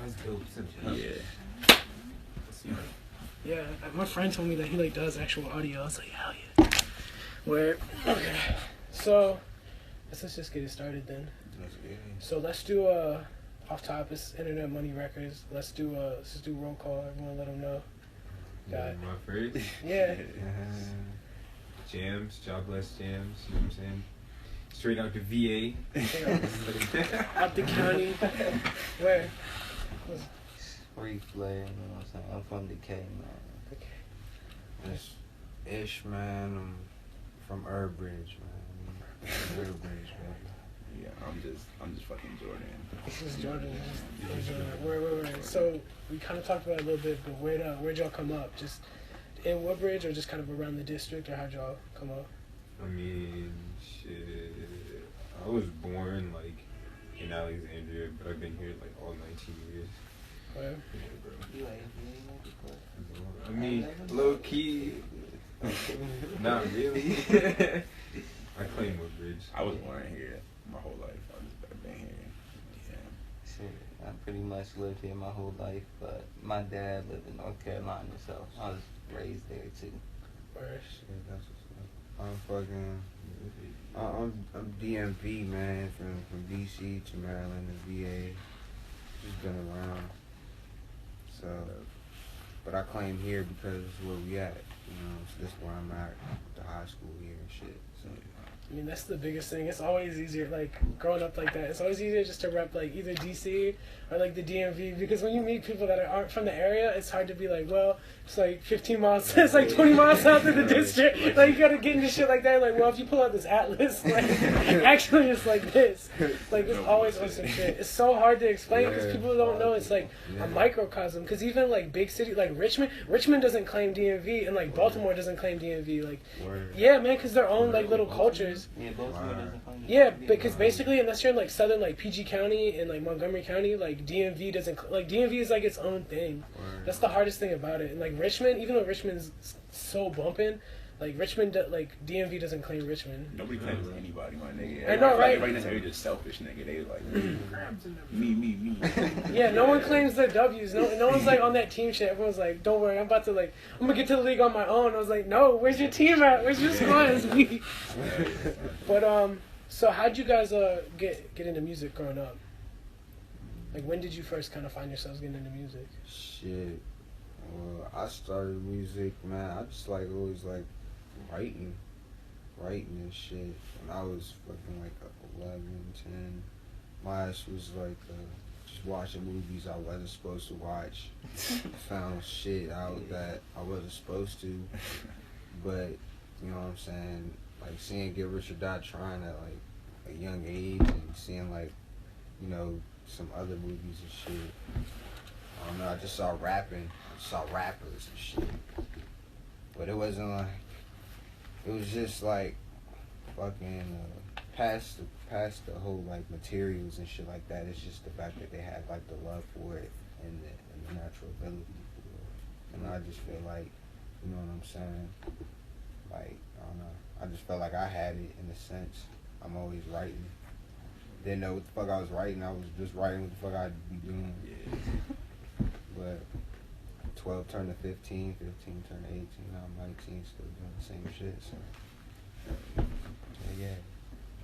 That's dope. Yeah. Yeah, my friend told me that he like does actual audio. I was like, hell yeah. Where? Okay. So, let's just get it started then. So let's do off top. It's Internet Money Records. Let's do roll call. Everyone, let them know. Got my first. Yeah. Jams, jobless jams. You know what I'm saying? Straight out the VA. Out the county. Where? Free play, you know what I'm saying? I'm from Decay, man. It's Ish, man. I'm from Urbridge, man. Urbridge, baby. Yeah, I'm just fucking Jordan. This is Jordan. Where? So we kind of talked about it a little bit, but where'd y'all come up? Just in Woodbridge, or just kind of around the district, or how'd y'all come up? I mean, shit. I was born like in Alexandria, but I've been here like all 19 years. Where? Yeah, bro. You ain't I mean, low key. Not really. I claim Woodbridge. I was born here my whole life. I've been here. Yeah. Shit, I pretty much lived here my whole life, but my dad lived in North Carolina, so I was raised there too. Where? Shit, that's what's up. I'm DMV, man, from DC to Maryland to VA. Just been around. So, but I claim here because it's where we at. You know, so this is where I'm at, the high school here and shit. So. I mean, that's the biggest thing. It's always easier, like, growing up like that. It's always easier just to rep, like, either DC or, like, the DMV. Because when you meet people that aren't from the area, it's hard to be like, well, it's, like, 15 miles, it's, like, 20 miles south of the district. Like, you gotta get into shit like that. Like, well, if you pull out this atlas, like, actually it's like this. Like, it's always on some shit. It's so hard to explain because people don't know it's, like, a microcosm. Because even, like, big city, like, Richmond doesn't claim DMV, and, like, Baltimore doesn't claim DMV. Like, yeah, man, because their own, like, little cultures. Yeah, Baltimore doesn't claim Yeah, because basically, unless you're in like southern, like PG County and like Montgomery County, like DMV doesn't like DMV is like its own thing. That's the hardest thing about it. And like Richmond, even though Richmond's so bumping, like Richmond, like DMV doesn't claim Richmond. Nobody claims anybody, my nigga. I know, right? Everybody necessarily just selfish, nigga. They like me. Yeah, no one claims their W's. No one's like on that team shit. Everyone's like, don't worry, I'm gonna get to the league on my own. I was like, no, where's your team at? Where's your squad? It's me. But so how'd you guys get into music growing up? Like, when did you first kind of find yourselves getting into music? Shit. Well, I started music, man. I just like always like writing and shit. When I was fucking like 11, 10, my ass was like just watching movies I wasn't supposed to watch. Found shit out that I wasn't supposed to. But, you know what I'm saying? Like seeing Get Rich or Die Trying at like a young age and seeing like, you know, some other movies and shit. I don't know, I just saw rapping. I saw rappers and shit. But it wasn't like, it was just like fucking past the whole like materials and shit like that. It's just the fact that they had like the love for it and the natural ability for it. And I just feel like, you know what I'm saying? Like, I don't know. I just felt like I had it in a sense. I'm always writing. Didn't know what the fuck I was writing. I was just writing what the fuck I'd be doing. Yeah. But 12 turned to 15, 15 turned to 18, now I'm 19, still doing the same shit, so, yeah.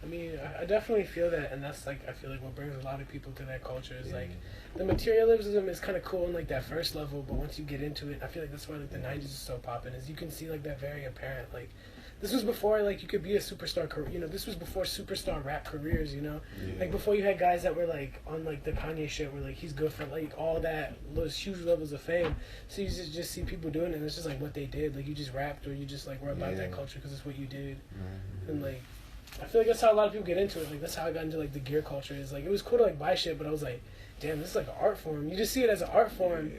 I mean, I definitely feel that, and that's like, I feel like what brings a lot of people to that culture is like, the materialism is kind of cool in like that first level, but once you get into it, I feel like that's why like the 90s is so popping, is you can see like that very apparent, like, this was before like you could be a superstar career, you know, this was before superstar rap careers, you know, like before you had guys that were like on like the Kanye shit where like he's good for like all that, those huge levels of fame, so you just see people doing it and it's just like what they did, like you just rapped or you just like were about that culture because it's what you did, and like I feel like that's how a lot of people get into it, like that's how I got into like the gear culture, is like it was cool to like buy shit, but I was like, damn, this is like an art form, you just see it as an art form,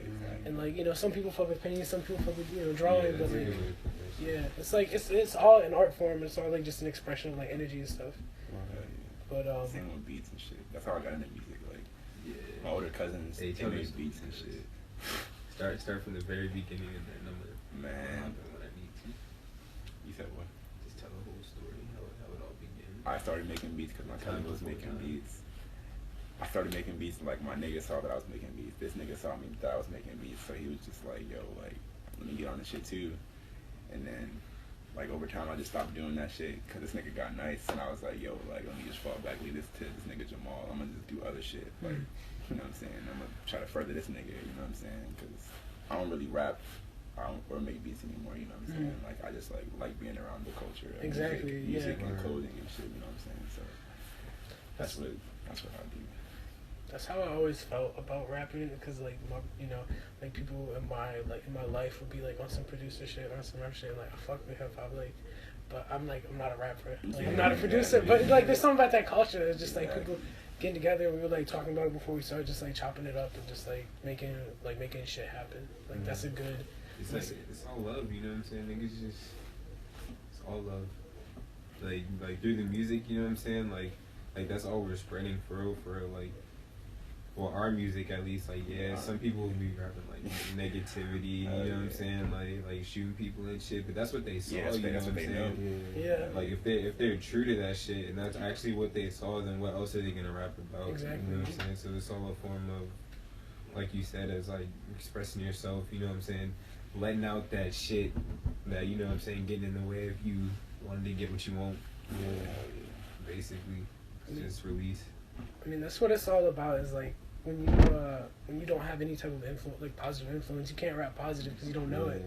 and like, you know, some people fuck with painting, some people fuck with, you know, drawing, but like, yeah, it's like it's all an art form. It's all like just an expression of like energy and stuff. But same with beats and shit. That's how I got into music. Like, my older cousins, they made beats and shit. Start from the very beginning and then Man, when I need to. You said what? Just tell the whole story, how it all began. I started making beats because my cousin was making beats. I I started making beats, and like my nigga saw that I was making beats. This nigga saw me that I was making beats, so he was just like, yo, like, let me get on this shit too. And then, like, over time, I just stopped doing that shit because this nigga got nice, and I was like, yo, like, let me just fall back, leave this to this nigga Jamal. I'm gonna just do other shit, like, you know what I'm saying? I'm gonna try to further this nigga, you know what I'm saying? Because I don't really rap or make beats anymore, you know what I'm saying? Like, I just like being around the culture of Exactly, music yeah. and clothing and shit, you know what I'm saying? So that's what I do. That's how I always felt about rapping, because like my, you know, like people in my life would be like on some producer shit, on some rap shit, and like I fuck with hip hop, like, but I'm not a rapper, like I'm not a producer, but like there's something about that culture. It's just like people getting together, and we were like talking about it before we started, just like chopping it up and just like making shit happen. Like that's a good. It's like it's all love, you know what I'm saying? Niggas just it's all love. Like through the music, you know what I'm saying? Like that's all we're spreading for real, like. Well, our music at least, like, yeah, some people will be rapping, like, negativity, you know what I'm saying, like shooting people and shit, but that's what they saw, you know what I'm saying? Yeah. Like, if they're true to that shit, and that's actually what they saw, then what else are they gonna rap about? Exactly. You know what I'm saying? So it's all a form of, like you said, as, like, expressing yourself, you know what I'm saying? Letting out that shit that, you know what I'm saying, getting in the way if you wanted to get what you want. Yeah. Basically, just release. I mean, that's what it's all about, is, like, when you don't have any type of influence, like positive influence, you can't rap positive because you don't know it.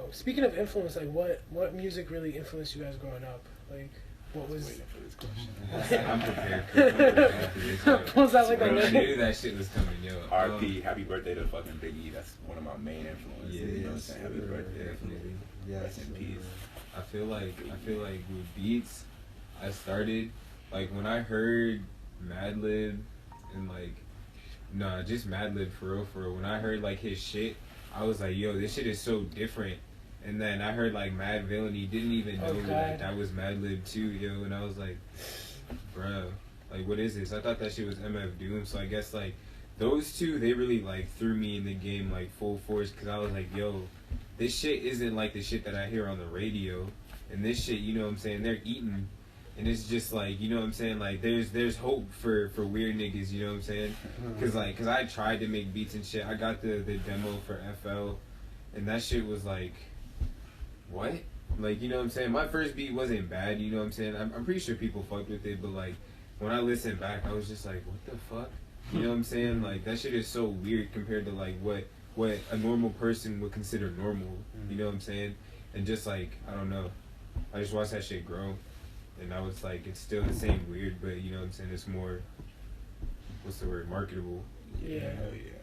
Speaking of influence, like what music really influenced you guys growing up? Like what was? Waiting for this question. I'm prepared for this. Pulls out like a I knew that shit was coming, yo. R.P. Happy birthday to fucking Biggie. That's one of my main influences. Yeah, you know what I'm saying? Happy birthday. Definitely. Rest in peace. I feel like with beats, I started like when I heard Madlib. And like, nah, just Madlib for real. When I heard like his shit, I was like, yo, this shit is so different. And then I heard like Mad Villainy, didn't even know that was Madlib too, yo. And I was like, bruh, like what is this? I thought that shit was MF Doom. So I guess like those two, they really like threw me in the game like full force, because I was like, yo, this shit isn't like the shit that I hear on the radio. And this shit, you know what I'm saying, they're eating. And it's just like, you know what I'm saying, like there's hope for weird niggas, you know what I'm saying? Cause I tried to make beats and shit. I got the demo for FL, and that shit was like, what? Like, you know what I'm saying? My first beat wasn't bad, you know what I'm saying? I'm pretty sure people fucked with it, but like when I listened back, I was just like, what the fuck? You know what I'm saying? Like that shit is so weird compared to like what a normal person would consider normal, you know what I'm saying? And just like, I don't know, I just watched that shit grow. And I was like, it's still the same weird, but you know what I'm saying, it's more, what's the word, marketable. Yeah. Hell yeah.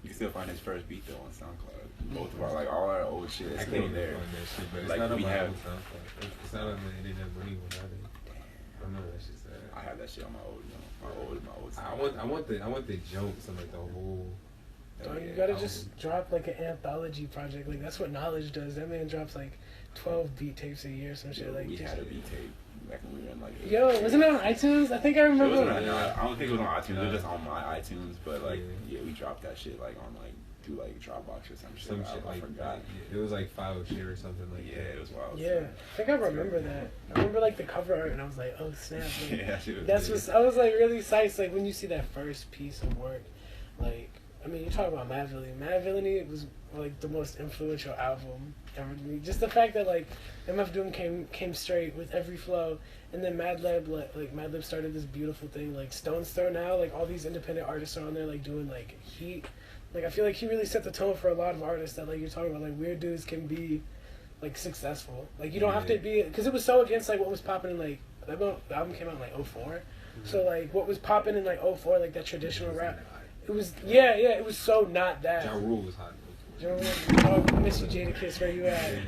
You can still find his first beat though on SoundCloud. Both of our, like, all our old shit is still there. Find that shit, but it's like, not on we my have, old SoundCloud. It's not on the Internet Money one, are they? I don't know what that shit's at. I have that shit on my old SoundCloud. I want the jumps on like the whole. You gotta just drop like an anthology project. Like that's what Knowledge does. That man drops like 12 beat tapes a year, some shit. Like we had a beat tape back when we were in like. Yo, wasn't it on iTunes? I think I remember. I don't think it was on iTunes. It was just on my iTunes, but like yeah, we dropped that shit like on like through like Dropbox or some shit. I forgot. It was like file share or something like that. Yeah, it was wild. Yeah, I think I remember that. I remember like the cover art, and I was like, oh snap! Like, yeah, that shit was that's what I was like really psyched. Like when you see that first piece of work, like. I mean, you talk about Mad Villainy. Mad Villainy was like the most influential album ever to me. Just the fact that like MF Doom came straight with every flow, and then Madlib started this beautiful thing. Like Stone's Throw now, like all these independent artists are on there like doing like heat. Like I feel like he really set the tone for a lot of artists that like you're talking about. Like weird dudes can be like successful. Like you don't have to be, because it was so against like what was popping in like the album came out in like 04. So like what was popping in like 04, like that traditional rap. It was it was so not that. Ja Rule was hot. Oh, I miss you, Jadakiss. Where you at?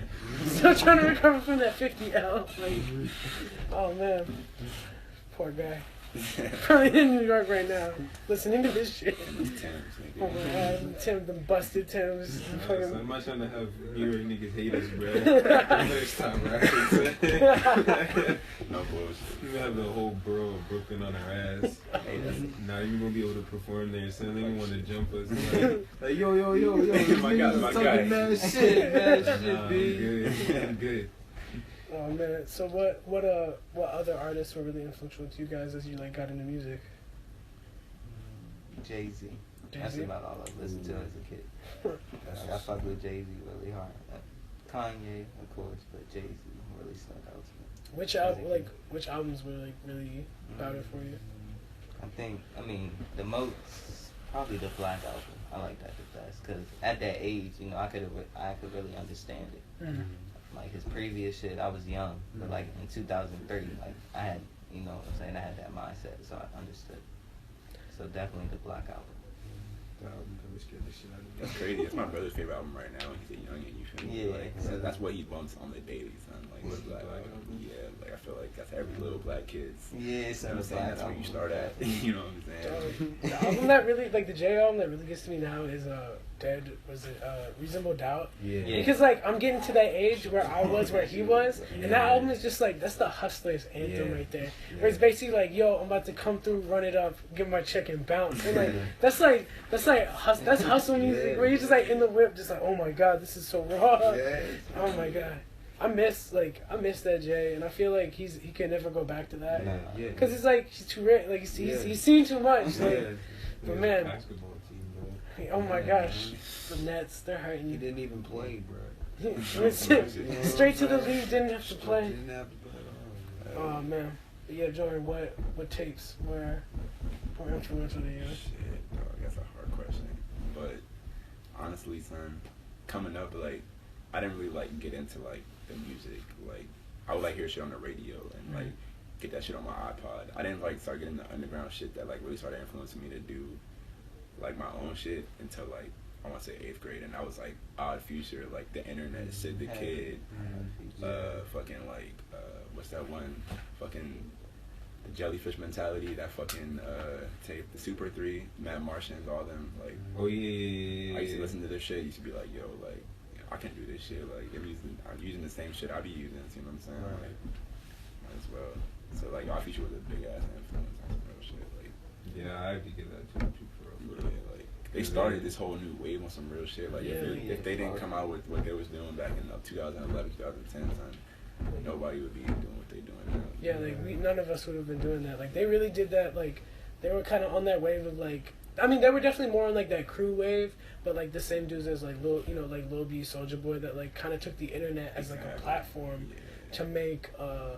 Still trying to recover from that 50L. Like, oh man, poor guy. Probably in New York right now, listening to this shit. Oh my god, Tim, the busted Tims. So I'm not trying to have New York niggas hate us, bro. Next time, right? No bullshit. You have the whole borough of Brooklyn on our ass. Not even gonna be able to perform there. So they want to jump us. Like yo, my guy. Mad shit, B. I'm good. Oh man, so what other artists were really influential to you guys as you like got into music? Jay-Z. That's Jay-Z? about all I listened to as a kid. Like, I fuck with Jay-Z really hard. Kanye, of course, but Jay-Z really stuck out to me. Which albums were like really about it for you? The most, probably the Black album. I like that the best, because at that age, you know, I could really understand it. Mm-hmm. Like his previous shit, I was young, but like in 2003, like I had, you know what I'm saying, I had that mindset, so I understood. So definitely the Black album. The album that was scared the shit out of me. That's crazy. It's my brother's favorite album right now. He's a youngin', you feel me? Yeah. Like, so that's what he bumps on the daily, son. Like, What's Black, the Black like, album? yeah, like I feel like that's every little black kid's. Yeah, You know what I'm saying? That's where you start at. You know what I'm saying? The album that really, like the J album that really gets to me now is Reasonable Doubt. Yeah. Because like I'm getting to that age where I was where he was, and that album is just like that's the hustler's anthem Yeah. right there. Where it's basically like, yo, I'm about to come through, run it up, get my check and bounce. And like that's hustle music where you're just like in the whip, just like, oh my god, this is so raw. Oh my god. I miss that Jay, and I feel like he can never go back to that. Yeah. Cause it's like he's too rich, like he's seen too much. Like, but man, Basketball team, bro. oh my gosh, the Nets, they're hurting He you. didn't even play, bro. Straight to the league, didn't have to play. Didn't have to play at all. Oh man, but yeah, Jordan, what tapes were influential to you? Shit, dog, that's a hard question. But honestly, son, coming up, like, I didn't really like get into like the music. Like, I would like hear shit on the radio and like get that shit on my iPod. I didn't like start getting the underground shit that like really started influencing me to do like my own shit until like I want to say 8th grade, and I was like Odd Future, like the internet, Sid the Kid, fucking like what's that one, fucking the Jellyfish Mentality, that fucking tape, the Super 3, Mad Martians, all them, like. Oh yeah. I used to listen to their shit. Used to be like, yo, like I can't do this shit. Like I'm using the same shit I be using. You know what I'm saying? Right. Like, might as well. So like, Odd Future was a big ass influence on some real shit. Like, Yeah, I have to give that to you for real. yeah, like they started this whole new wave on some real shit. Like if they didn't come out with what they was doing back in 2011, 2010, nobody would be doing what they doing now. Yeah, like none of us would have been doing that. Like they really did that. Like they were kind of on that wave of like. I mean, they were definitely more on like that crew wave, but like the same dudes as like Lil B, Soulja Boy, that like kind of took the internet as like a platform to make a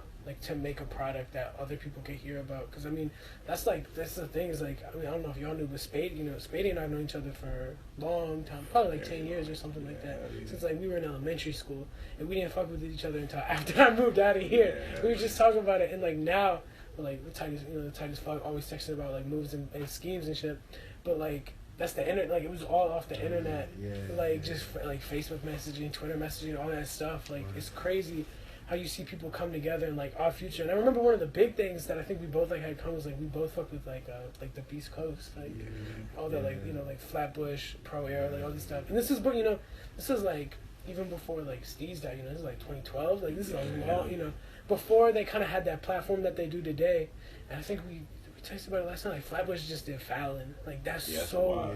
product that other people could hear about. Because I mean, that's the thing is like, I mean, I don't know if y'all knew, but Spade and I have known each other for a long time, probably like 10 years or something like that, since like we were in elementary school, and we didn't fuck with each other until after I moved out of here. We were just talking about it, and like now. Like the tightest fuck, always texting about like moves and schemes and shit, but like that's the internet. Like it was all off the internet, just like Facebook messaging, Twitter messaging, all that stuff. Like it's crazy how you see people come together and like our future. And I remember one of the big things that I think we both like had come was like we both fucked with like the Beast Coast, like all that like Flatbush, Pro Air, like all this stuff. And this is like even before like Steez died. This is like 2012. Like this is a long before they kind of had that platform that they do today. And I think we texted about it last night. Like Flatbush just did Fallon. Like that's so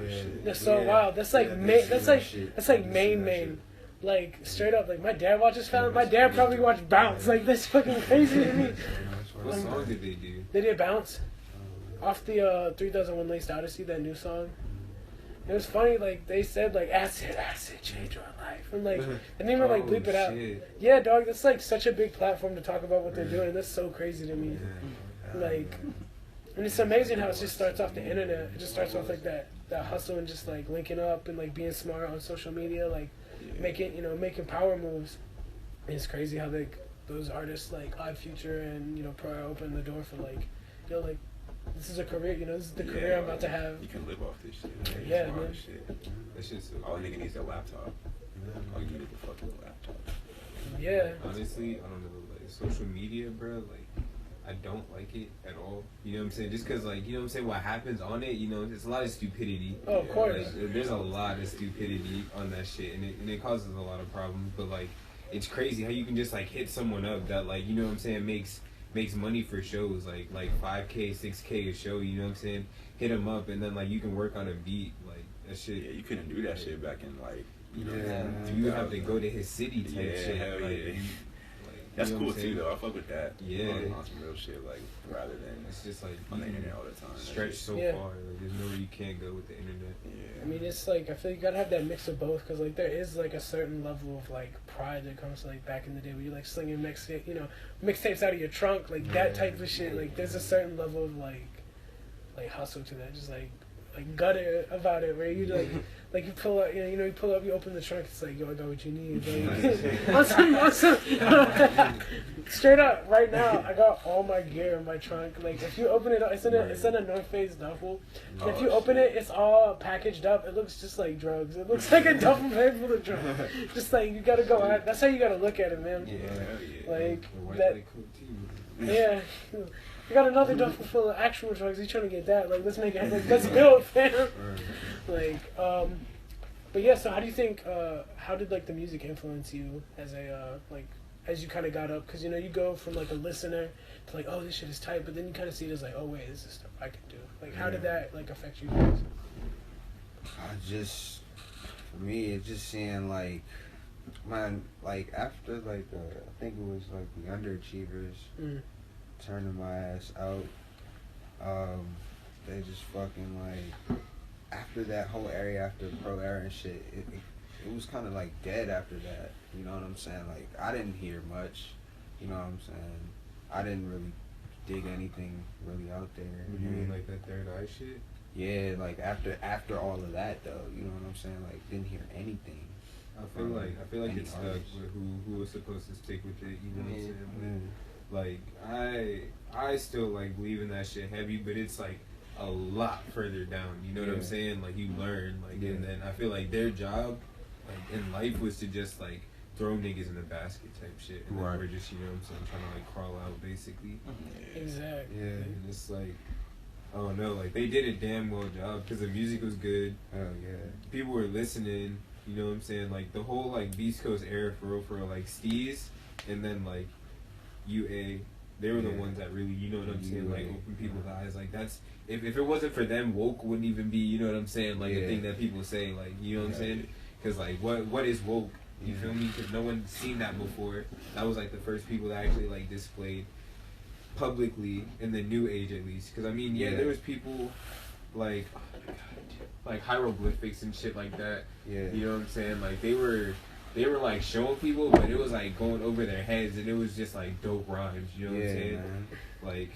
wild. That's like that's like main. Like straight up. Like my dad watches Fallon. My dad probably watched Bounce. Like that's fucking crazy to me. What song did they do? They did Bounce off the 3001 Laced Odyssey, that new song. It was funny, like they said like acid changed my life, and like they didn't even like bleep it out. Yeah, dog, that's like such a big platform to talk about what they're doing. That's so crazy to me. Like, and it's amazing how it just starts off the internet. It just starts off like that hustle and just like linking up and like being smart on social media, like making power moves. And it's crazy how like those artists like Odd Future and Pro open the door for like like. This is a career, this is the career I'm about to have. You can live off this shit. Yeah, man. That shit's so all a nigga needs is a laptop. All you need is a fucking laptop. Yeah. Honestly, I don't know, like social media, bro, like I don't like it at all. You know what I'm saying? Just cause like, what happens on it, there's a lot of stupidity. Oh, of course. Like, there's a lot of stupidity on that shit, and it causes a lot of problems. But like, it's crazy how you can just like hit someone up that like, makes money for shows like 5K, 6K a show, hit them up, and then like you can work on a beat, like that shit. Yeah, you couldn't do that shit back in like you have to go to his city type shit. Hell like, yeah. That's You know cool what I'm too, saying? though. I fuck with that. Yeah. On some real shit, like rather than It's just like on the you can internet all the time. That stretch shit. so Yeah. far. Like there's nowhere you can't go with the internet. Yeah. I mean, it's like I feel you gotta have that mix of both because like there is like a certain level of like pride that comes to like back in the day where you like slinging mixtapes out of your trunk, like that type of shit. Like there's a certain level of like hustle to that, just like gutter about it where you like you pull up, you pull up, you open the trunk, it's like, yo, I got what you need. Like, on some, straight up, right now, I got all my gear in my trunk. Like, if you open it up, it's in a North Face duffel. And if you open it, it's all packaged up. It looks just like drugs. It looks like a duffel bag full of drugs. Just like, you gotta go out. That's how you gotta look at it, man. Yeah. Like, The white that, light coat too. yeah. You got another duffel full of actual drugs. You trying to get that? Like, let's make it. Like, let's build, fam. Like, but yeah. So, how do you think? How did like the music influence you as a as you kind of got up? Because you go from like a listener to like, oh, this shit is tight, but then you kind of see it as like, oh wait, this is stuff I can do. Like, how did that like affect you guys? For me, it's just seeing like, man, like after like I think it was like the underachievers turning my ass out. They just fucking like after that whole area, after pro era and shit, it was kind of like dead after that. You know what I'm saying? Like I didn't hear much. You know what I'm saying? I didn't really dig anything really out there. You mean like that third eye shit? Yeah, like after all of that though, you know what I'm saying? Like didn't hear anything. I feel like any it's stuck artist. with who was supposed to stick with it. You know what I'm saying? Yeah. Like I still like believe in that shit heavy, but it's like a lot further down. You know what I'm Yeah. saying? Like you learn, like, Yeah. and then I feel like their job, like in life, was to just like throw niggas in the basket type shit, and Right. then we're just, you know what I'm saying, trying to like crawl out basically. Exactly. Yeah. And it's like, I don't know, like they did a damn well job because the music was good. Hell yeah. People were listening. You know what I'm saying? Like the whole like Beast Coast era for real, like Steez, and then like UA. They were the Yeah. ones that really, you know what I'm saying, like UA. open people's eyes. Like that's if it wasn't for them, woke wouldn't even be, you know what I'm saying, like the Yeah. thing that people say, like, you know what I'm saying? Because like what is woke? You Yeah. feel me? Because no one's seen that before. That was like the first people that actually like displayed publicly in the new age, at least. Because I mean, yeah, Yeah. there was people like like hieroglyphics and shit like that. Yeah. You know what I'm saying? Like they were like showing people, but it was like going over their heads, and it was just like dope rhymes. You know what I'm saying? Man. Like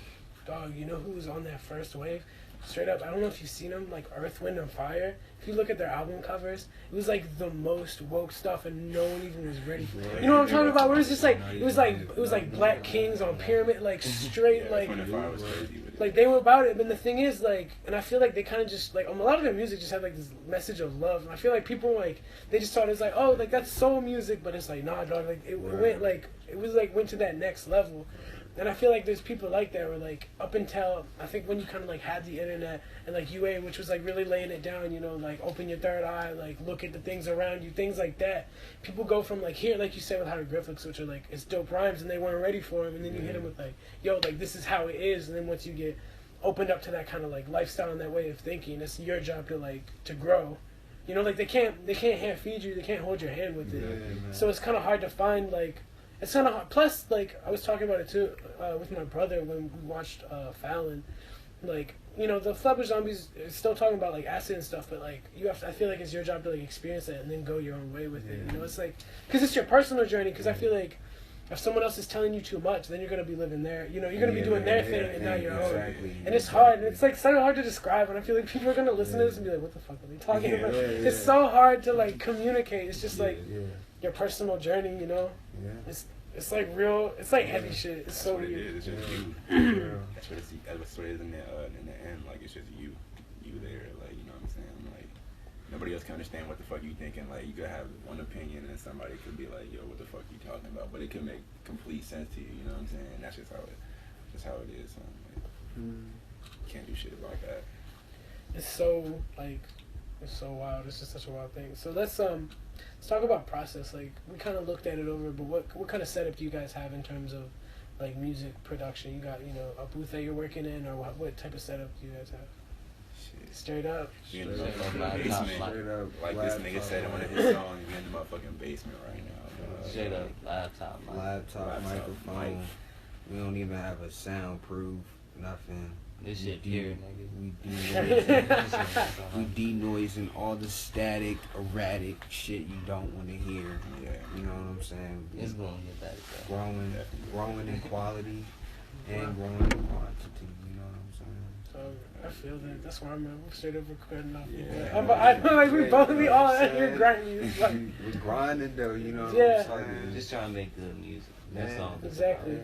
Dog, you know who was on that first wave? Straight up, I don't know if you've seen them, like Earth, Wind, and Fire. If you look at their album covers, it was like the most woke stuff, and no one even was ready for it. You know what I'm talking about? Where it was just like it was like Black Kings on Pyramid, like straight like. 25 was crazy with it. Like they were about it, but the thing is, like, and I feel like they kind of just like a lot of their music just had like this message of love, and I feel like people like they just thought it's like, oh, like that's soul music, but it's like nah, dog, like it went like it was like went to that next level, and I feel like there's people like that where like up until I think when you kind of like had the internet and like UA, which was like really laying it down, like open your third eye, like look at the things around you, things like that. People go from like here, like you said with hieroglyphics, which are like it's dope rhymes, and they weren't ready for them, and then you hit them with like, yo, like this is how it is, and then once you get opened up to that kind of like lifestyle and that way of thinking, it's your job to like to grow. Like they can't hand feed you, they can't hold your hand with it. Yeah, So it's kind of hard to find like it's kind of hard. Plus, like I was talking about it too with my brother when we watched Fallon. Like the Flubber Zombies is still talking about like acid and stuff, but like you have to. I feel like it's your job to like experience it and then go your own way with it. It's like because it's your personal journey. Because I feel like if someone else is telling you too much, then you're gonna be living there. You're gonna be doing their thing and not your own. And it's hard. And it's like so hard to describe. And I feel like people are gonna listen to this and be like, "What the fuck are they talking about?" It's so hard to like communicate. It's just like your personal journey. Yeah. It's like real. It's like heavy shit. It's so That's what it weird. is. It's just you. That's what it is in the end. Like it's just you there. Like you know what I'm saying. Like nobody else can understand what the fuck you thinking. Like you could have one opinion and somebody could be like, yo, what the fuck you talking about? But it could make complete sense to you. You know what I'm saying? That's just how it is. Can't do shit about that. It's so wild. It's just such a wild thing. So let's talk about process. Like we kind of looked at it over, but what kind of setup do you guys have in terms of like music production? You got a booth that you're working in, or what type of setup do you guys have? Shit. Straight up. We in the Straight motherfucking up, basement. Straight up. Like this nigga laptop said in one of mic. his songs, we in the motherfucking basement right now. Straight up laptop. Mic. Laptop, microphone. mic. We don't even have a soundproof, nothing. This We shit de- pure, nigga. We denoising all the static, erratic shit you don't want to hear. Yeah. You know what I'm saying? It's gonna get better, bro. Growing in quality and growing in quantity. You know what I'm saying? So I feel that. That's why I'm straight up recording off. Yeah. I feel like we both, we all Yeah. out here grinding. It's like, We're grinding though. You know what Yeah. I'm saying? Just trying to make good music. That's Yeah. all. Exactly.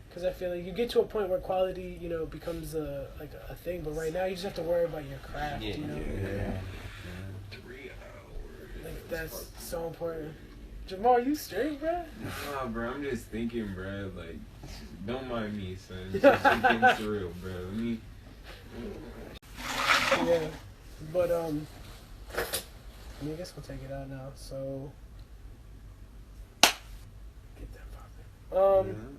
Because I feel like you get to a point where quality, becomes a thing. But right now, you just have to worry about your craft. Yeah. You know, Yeah. 3 hours. like that's so important. Jamal, you straight, bro? Nah, bro, I'm just thinking, bro. Like, don't mind me, son. It's just getting surreal, bro. Let me. Yeah. But I guess we'll take it out now. So get that popping.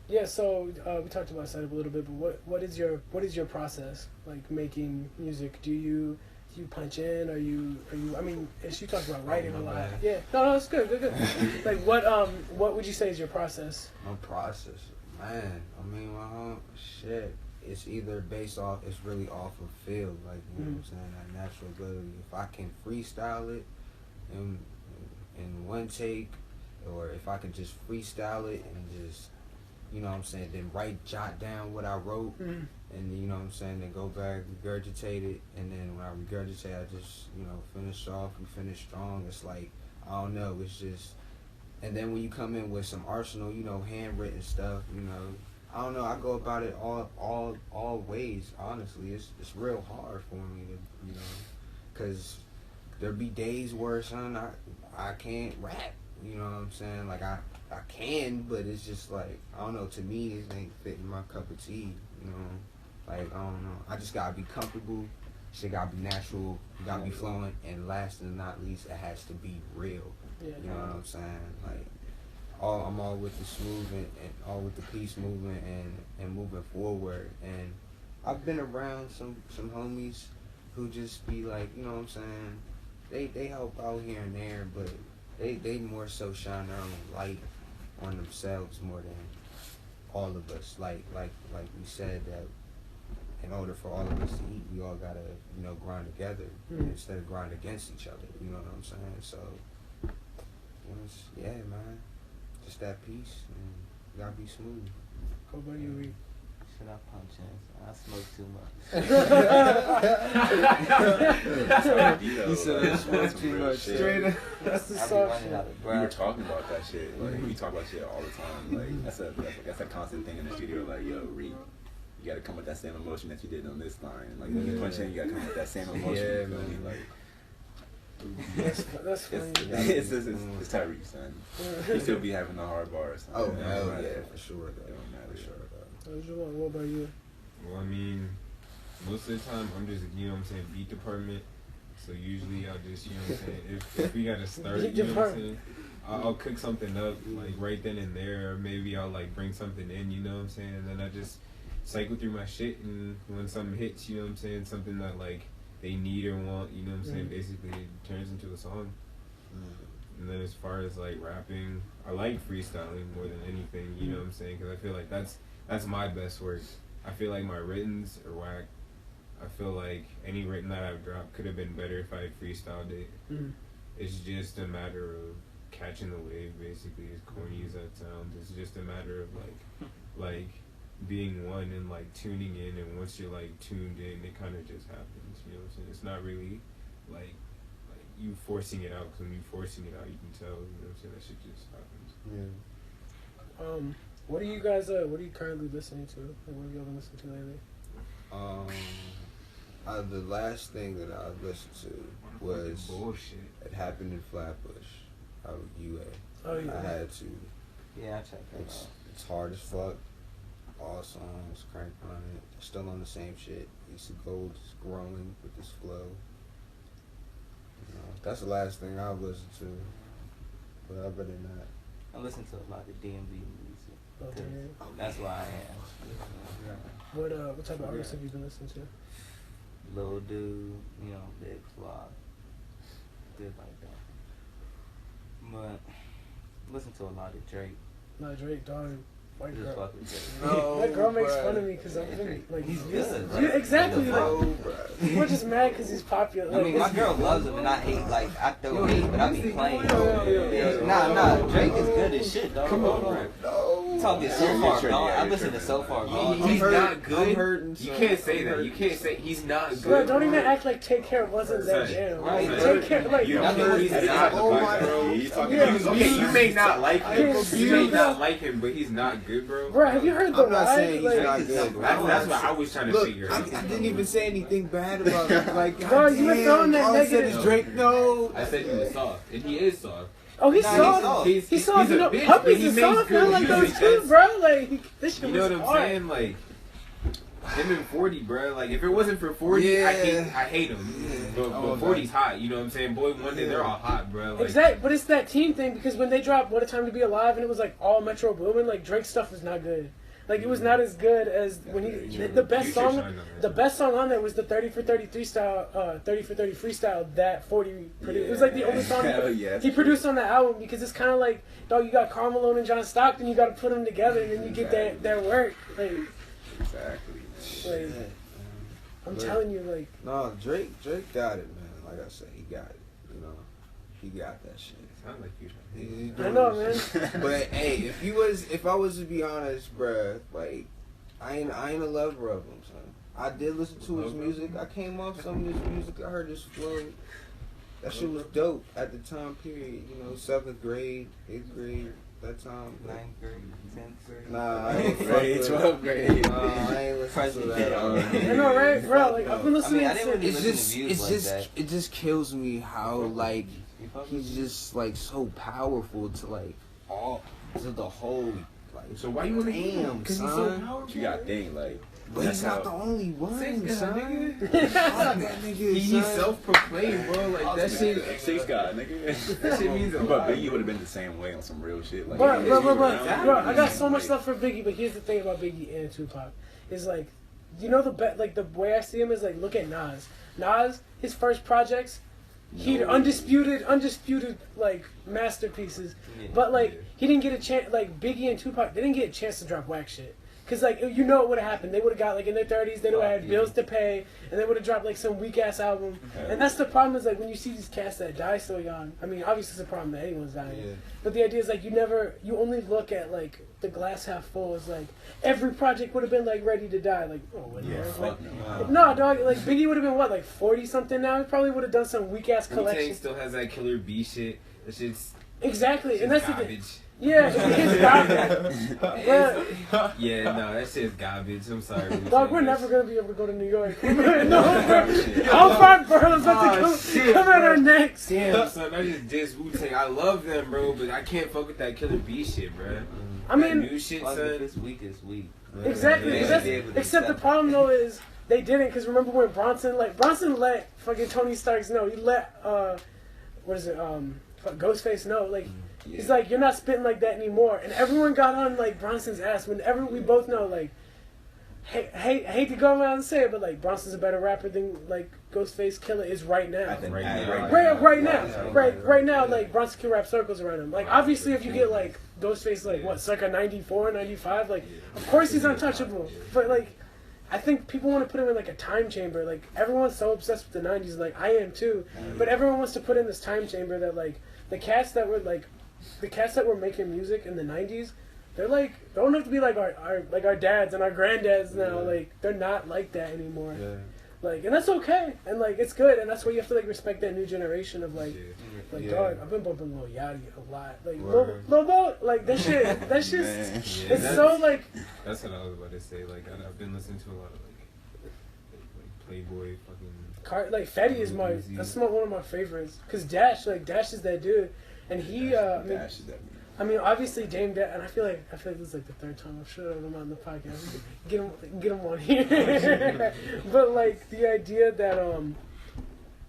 Yeah, so we talked about setup a little bit, but what is your process like making music? Do you punch in? Are you? I mean, she talked about writing a lot. bad. Yeah, no, it's good. Like what would you say is your process? My process, man. I mean, my whole shit. It's either based off. It's really off of feel, like you know what I'm saying. That natural ability. If I can freestyle it, in one take, or if I can just freestyle it and just, you know what I'm saying, then jot down what I wrote, Mm. and you know what I'm saying, then go back, regurgitate it, and then when I regurgitate, I just, finish off and finish strong. It's like, I don't know, it's just, and then when you come in with some arsenal, handwritten stuff, I don't know, I go about it all ways, honestly. It's real hard for me to, because there be days where, son, I can't rap, you know what I'm saying, like I can, but it's just like, I don't know, to me it ain't fitting my cup of tea, like, I don't know, I just gotta be comfortable, shit gotta be natural, gotta be flowing, and last and not least, it has to be real, Yeah. you know what I'm saying, like, I'm all with the smooth and all with the peace movement and moving forward, and I've been around some homies who just be like, you know what I'm saying, they help out here and there, but they more so shine their own light on themselves more than all of us. Like we said, that in order for all of us to eat, we all gotta, grind together instead of grind against each other. You know what I'm saying? So, yeah, man, just that peace, and you gotta be smooth. How about you, Reed? Should I punch in? I smoke too much. You said I smoke too much. Straight up. That's the I be soft running shit. out of We were breath. talking about that shit. Like we talk about shit all the time. Like that's a constant thing in the studio. Like, yo, Reed, you gotta come with that same emotion that you did on this line. Like when you punch in, you gotta come with that same emotion. Yeah, you feel me? man. Like That's funny. it's Tyreek, son. He still be having the hard bars. Son. Oh, It don't hell matter. yeah, for sure, though. It don't matter. For sure, though. Jamal, what about you? Well, I mean, most of the time I'm just, beat department. So usually I'll just, what I'm saying, if we gotta start, Beat you know what I'm department. saying, I'll cook something up, like, right then and there, or maybe I'll, like, bring something in, you know what I'm saying, and then I just cycle through my shit, and when something hits, you know what I'm saying, something that, like, they need or want, you know what I'm saying, basically it turns into a song. And then as far as, like, rapping, I like freestyling more than anything, you know what I'm saying, because I feel like that's my best work. I feel like my writtens are whack. I feel like any written that I've dropped could have been better if I had freestyled it. Mm. It's just a matter of catching the wave, basically, as corny as that sounds. It's just a matter of, like being one and, like, tuning in, and once you're, like, tuned in, it kind of just happens, you know what I'm saying? It's not really, like you forcing it out, because when you're forcing it out, you can tell, you know what I'm saying? That shit just happens. Yeah. What are you guys? What are you currently listening to? Like, what have y'all been listening to lately? The last thing that I listened to was Bullshit. It Happened in Flatbush out of UA. Oh yeah. I had to. Yeah, I checked that out. It's hard as fuck. All songs, crank on it. Still on the same shit. It's gold is growing with this flow. That's the last thing I've listened to. But other than that, I listen to a lot of DMV music. Oh, 'cause yeah. That's why I am. What type of artists have you been listening to? Lil Dude, you know, Big Fly, did like that. But listen to a lot of Drake. No, Drake, dog. White Just girl. fuck with Drake. No, That girl makes bruh. fun of me because I'm really, like, He's used- good, Yeah, right? exactly. No, Like, bruh. people are just mad because he's popular. I mean, my Like, girl loves him, and I hate, like, I throw hate, but I be playing. Yeah. Nah, Drake is good as shit, dog. Come on, bro. You talking so far gone. I listen to so far gone. He's hurt- not I'm good. hurting, You son. can't say I'm that. hurting. You can't say he's not good. bro, don't even act like Take Care wasn't that Son, jam. right, Like, son. Take Care, like, You I mean, know he's he's not oh good, my bro. He's talking Yeah. Okay, you may not like him. Yeah. You may not like him, but he's not good, bro. bro, have you heard the I'm not Ride? saying he's Like, not good. That's what I was trying to Look, figure I out. didn't even say anything bad about him. Like, Bro, you were throwing that all I said negative- is Drake. No, I said he was soft, and he is soft. oh, he's Nah, he's soft. soft. He's soft. he's You a know, bitch, puppies but he is makes soft. good I like those music. too, bro. Like, this shit You know was what I'm hard. saying? Like him and 40, bro. Like if it wasn't for 40, Yeah. I hate him. But, Oh, 40's hot. You know what I'm saying? Boy, one day they're all hot, bro. Like, Exactly, but it's that team thing because when they dropped "What a Time to Be Alive" and it was like all Metro Boomin, like Drake's stuff was not good. Like it was not as good as when he the best Future song. shined on that. The best song on there was the 30 for 33 style, 30 for 30 freestyle that 40 produced. It was like the only song Hell yeah, he produced on the album because it's kind of like, dog, you got Karl Malone and John Stockton, you got to put them together and then you get their work. Like, Exactly. like I'm Look. telling you, like, no, Drake got it, man. Like I said, he got it. You know, he got that shit. Sound like you. He's I doing know, this man. shit. But hey, if I was to be honest, bruh, like I ain't a lover of him, son. I did listen to his music. I came off some of his music. I heard his flow. That shit was dope at the time period. You know, 7th grade, 8th grade, that time. Like, 9th grade, 10th grade. nah, I ain't fuck Grade, with 12th grade. Nah, I ain't listen to that. I know, right, bro? Like I've been listening I to didn't really It's listen just, to views it's like just, that. it just kills me how like You fuck with he's me? just like so powerful to like all to the whole like. So why you want to hate him? Damn, Because he's so son. powerful. You gotta think like. But he's that's not the how- only one, Six, son. nigga. Fuck that nigga, He's son. self-proclaimed, bro. Like that shit. Six God, nigga. That shit means a But lot. Biggie would have been the same way on some real shit. Like, Bro, he bro, was bro, around, bro, I got he so was much like- stuff for Biggie, but here's the thing about Biggie and Tupac. Is like, you know like the way I see him is like, look at Nas. Nas, his first projects, he No. undisputed like masterpieces. Yeah. But like Yeah. he didn't get a chance. Like Biggie and Tupac, they didn't get a chance to drop whack shit. Cause like you know what would have happened. They would have got like in their 30s. They would have had Yeah. bills to pay, and they would have dropped like some weak ass album. And that's the problem is like when you see these cats that die so young. I mean, obviously it's a problem that anyone's dying. Yeah. But the idea is like you only look at like the glass half full. Is like every project would have been like ready to die. Like oh Yeah, like, fuck no. no dog. Like Biggie would have been what like 40 something now. He probably would have done some weak ass Wu-Tang collection. still has that Killer B shit. That shit's Exactly, and that's the thing. garbage. Yeah, it's garbage. But, Yeah, no, that shit's garbage. I'm sorry. dog, we're never gonna be able to go to New York. No, bro. How far Burl's about to come at our necks. Damn, son, I just dissed Wu-Tang. I love them, bro, but I can't fuck with that Killer B shit, bro. I That mean, new shit, Fuck, if son. it's weak, it's weak. exactly. Yeah, because they that's- able to except the accept problem though is they didn't. Because remember when Bronson let fucking Tony Starks know. He let what is it Ghostface know. Like he's like, you're not spitting like that anymore. And everyone got on like Bronson's ass. Whenever we both know like. Hate to go around and say it, but like Bronson's a better rapper than like Ghostface Killer is right now. At the- Right at- now. Right now, Yeah, right now, like Bronson can wrap circles around him. Like obviously, if you get like Ghostface, like what, circa 94, 95, like of course he's untouchable. But like, I think people want to put him in like a time chamber. Like everyone's so obsessed with the 90s, like I am too. But everyone wants to put in this time chamber that like the cats that were making music in the 90s. They're like, they don't have to be like our dads and our granddads now. Like they're not like that anymore. Yeah. Like, and that's okay, and like it's good, and that's why you have to like respect that new generation of like, Yeah. dog. I've been bumping Lil Yachty a lot, like Word. Lil Bo, like that shit, that shit's, Man. Yeah, it's that's- so like, That's what I was about to say. Like, I've been listening to a lot of like Playboy, fucking. like Fetty is that's one of my favorites, cause Dash is that dude, and he, I mean, Dash is that man. I mean, obviously Dame Dash, and I feel like this is like the third time I've showed him on the podcast. Get him on here. But like the idea that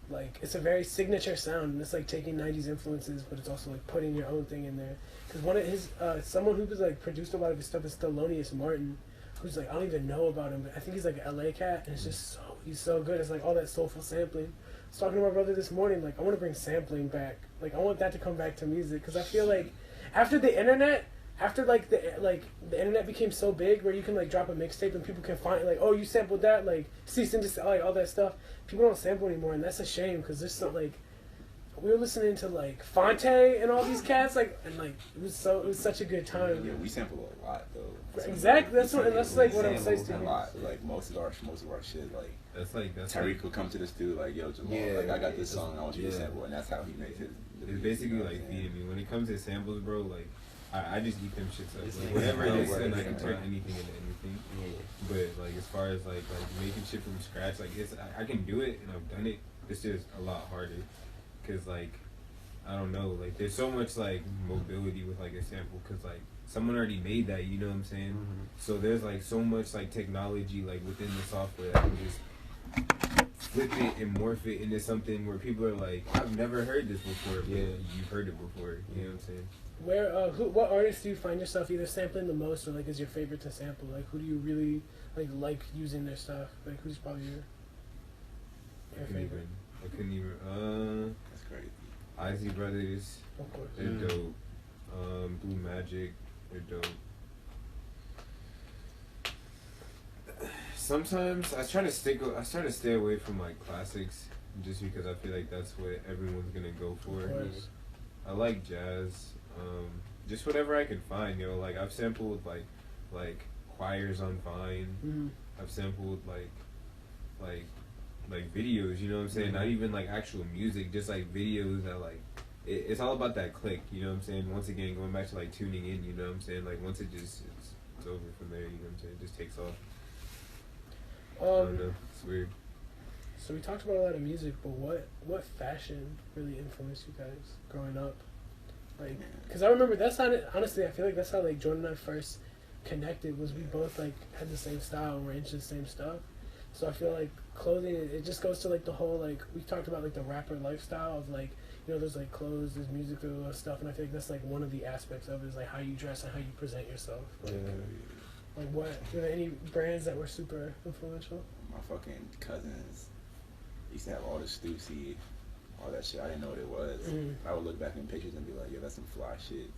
like it's a very signature sound, and it's like taking '90s influences, but it's also like putting your own thing in there. Because one of his someone who was like produced a lot of his stuff is Thelonious Martin, who's like I don't even know about him, but I think he's like an LA cat, and it's just so he's so good. It's like all that soulful sampling. I was talking to my brother this morning, like I want to bring sampling back. Like I want that to come back to music because I feel like after the internet, after the internet became so big where you can like drop a mixtape and people can find like, oh, you sampled that, like cease and desist, like all that stuff. People don't sample anymore, and that's a shame because there's so like we were listening to like Fonte and all these cats like and like it was such a good time. Yeah, we sample a lot though. Exactly, that's like what I'm saying to A you. lot, like most of our shit, like That's Tariq like would come to the studio like, yo, Jamal, Yeah, like I got this song I want you to yeah. sample, and that's how he makes his. it's basically like feeding me. When it comes to samples, bro, like I just eat them shits up. It's Like, like whatever it is, right, then I right, can turn right. anything into anything. Yeah. But like as far as like making shit from scratch, like I can do it and I've done it. It's just a lot harder, cause like I don't know, like there's so much like mobility with like a sample, cause like someone already made that, you know what I'm saying? Mm-hmm. So there's like so much like technology like within the software that can just flip it and morph it into something where people are like, I've never heard this before, but Yeah. you've heard it before. You know what I'm saying? Where what artists do you find yourself either sampling the most or like is your favorite to sample? Like who do you really like using their stuff? Like who's probably your favorite? I couldn't even. That's crazy. Izzy Brothers, Of course. they're dope. Blue Magic, they're dope. Sometimes I try to stay away from like classics, just because I feel like that's what everyone's gonna go for. Of course. I like jazz, just whatever I can find. You know, like I've sampled like choirs on Vine. Mm. I've sampled like videos. You know what I'm saying? Not even like actual music, just like videos that like. It's all about that click, you know what I'm saying? Once again, going back to like tuning in, you know what I'm saying? Like once it's over from there, you know what I'm saying? It just takes off. I don't know. It's weird. So we talked about a lot of music, but what fashion really influenced you guys growing up? Like, because I remember that's how honestly I feel like that's how like Jordan and I first connected was we both like had the same style and were into the same stuff. So I feel like clothing it just goes to like the whole like we talked about like the rapper lifestyle of like. You know, there's like clothes, there's musical stuff, and I think that's like one of the aspects of it is like how you dress and how you present yourself. Like, like what? Any brands that were super influential? My fucking cousins used to have all the Stussy, all that shit. I didn't know what it was. I would look back in pictures and be like, yo, that's some fly shit.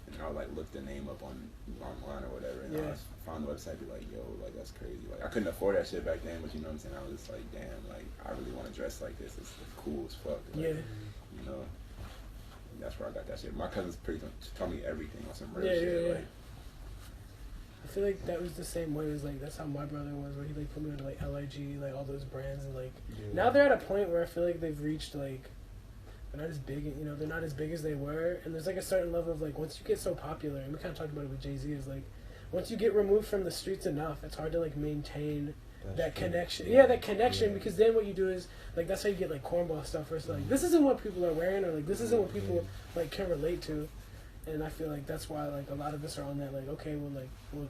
And I would like look the name up online or whatever, and I was, found the website, be like, yo, like that's crazy. Like I couldn't afford that shit back then, but you know what I'm saying? I was just like, damn, like I really want to dress like this. It's cool as fuck. Like, Yeah. You know, that's where I got that shit. My cousins pretty much taught me everything on some real shit. Like, I feel like that was the same way. It was like that's how my brother was, where he like put me into like LIG, like all those brands, and like now they're at a point where I feel like they've reached like they're not as big, you know, they're not as big as they were, and there's like a certain level of like once you get so popular, and we kind of talked about it with Jay-Z, is like once you get removed from the streets enough, it's hard to like maintain that connection. Yeah, that connection, because then what you do is like that's how you get like cornball stuff where it's like this isn't what people are wearing, or like this isn't what people like can relate to. And I feel like that's why like a lot of us are on that like okay well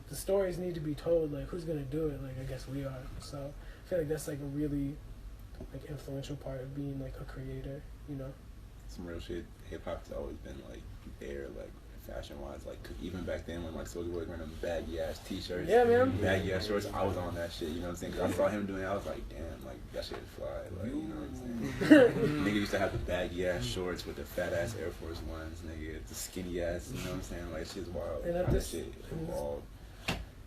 the stories need to be told, like who's gonna do it, like I guess we are. So I feel like that's like a really like influential part of being like a creator, you know. some real shit. Hip hop's always been like there, like fashion wise. Like even back then when like Soulja Boy wearing them baggy ass t-shirts, Yeah, man. baggy ass shorts, I was on that shit. You know what I'm saying? Cause I saw him doing it, I was like, damn, like that shit is fly. Like you know what I'm saying? Nigga used to have the baggy ass shorts with the fat ass Air Force Ones, nigga, the skinny ass. You know what I'm saying? Like shit's wild. And Like, at that this- shit evolved